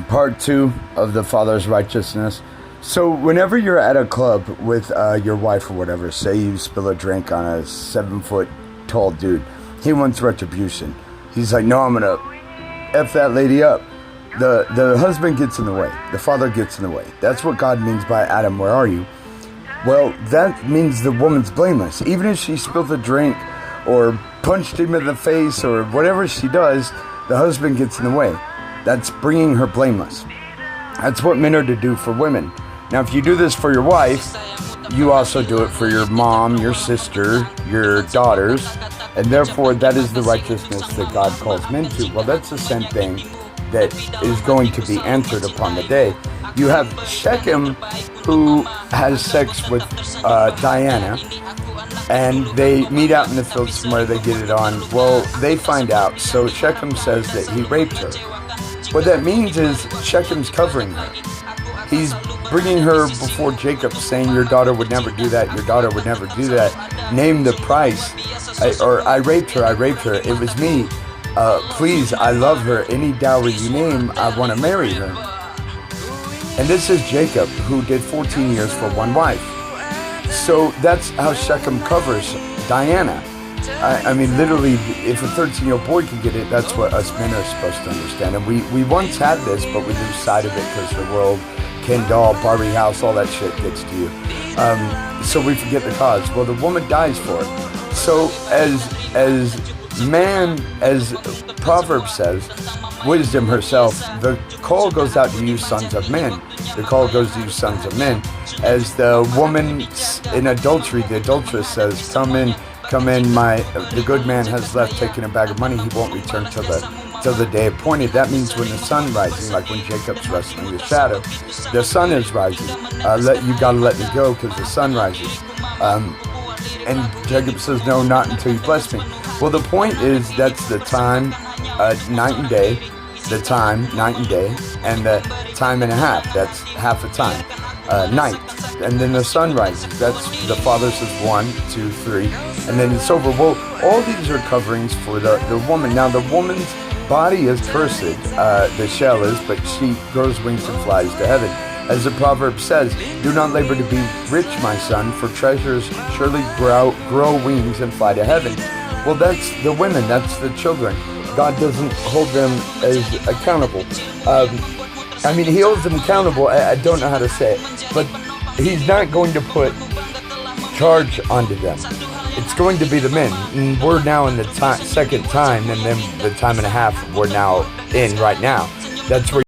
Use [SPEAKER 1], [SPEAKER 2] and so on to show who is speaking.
[SPEAKER 1] Part two of the Father's righteousness. So whenever you're at a club with your wife or whatever, say you spill a drink on a 7-foot tall dude, he wants retribution. He's like, no, I'm gonna F that lady up. The husband gets in the way. The father gets in the way. That's what God means by Adam, where are you? Well, that means the woman's blameless. Even if she spilled a drink or punched him in the face or whatever she does, the husband gets in the way. That's bringing her blameless. That's what men are to do for women. Now, if you do this for your wife, you also do it for your mom, your sister, your daughters, and therefore that is the righteousness that God calls men to. Well, that's the same thing that is going to be answered upon the day. You have Shechem, who has sex with Diana, and they meet out in the field somewhere, they get it on. Well, they find out, so Shechem says that he raped her. What that means is Shechem's covering her. He's bringing her before Jacob, saying, your daughter would never do that, your daughter would never do that. Name the price. I raped her, it was me. Please, I love her. Any dowry you name, I want to marry her. And this is Jacob, who did 14 years for one wife. So that's how Shechem covers Diana. I mean, literally, if a 13-year-old boy can get it, that's what us men are supposed to understand. And we once had this, but we lose sight of it because the world, Ken doll, Barbie house, all that shit gets to you. So we forget the cause. Well, the woman dies for it. So as Proverbs says, wisdom herself, the call goes out to you sons of men. The call goes to you sons of men. As the woman in adultery, the adulteress says, come in, the good man has left taking a bag of money, he won't return till the day appointed. That means when the sun rises, like when Jacob's wrestling the shadow, the sun is rising. You gotta let me go because the sun rises. And Jacob says, no, not until you bless me. Well, the point is, that's the time, night and day, the time, night and day, and the time and a half, that's half a time, night. And then the sun rises, that's, the Father says 1, 2, 3, and then it's over. Well, all these are coverings for the woman. Now, the woman's body is cursed, the shell is, but she grows wings and flies to heaven. As the proverb says, do not labor to be rich, my son, for treasures surely grow wings and fly to heaven. Well, that's the women, that's the children. God doesn't hold them as accountable. I mean, he holds them accountable, I don't know how to say it, but he's not going to put charge onto them. It's going to be the men. And we're now in the second time, and then the time and a half we're now in right now. That's where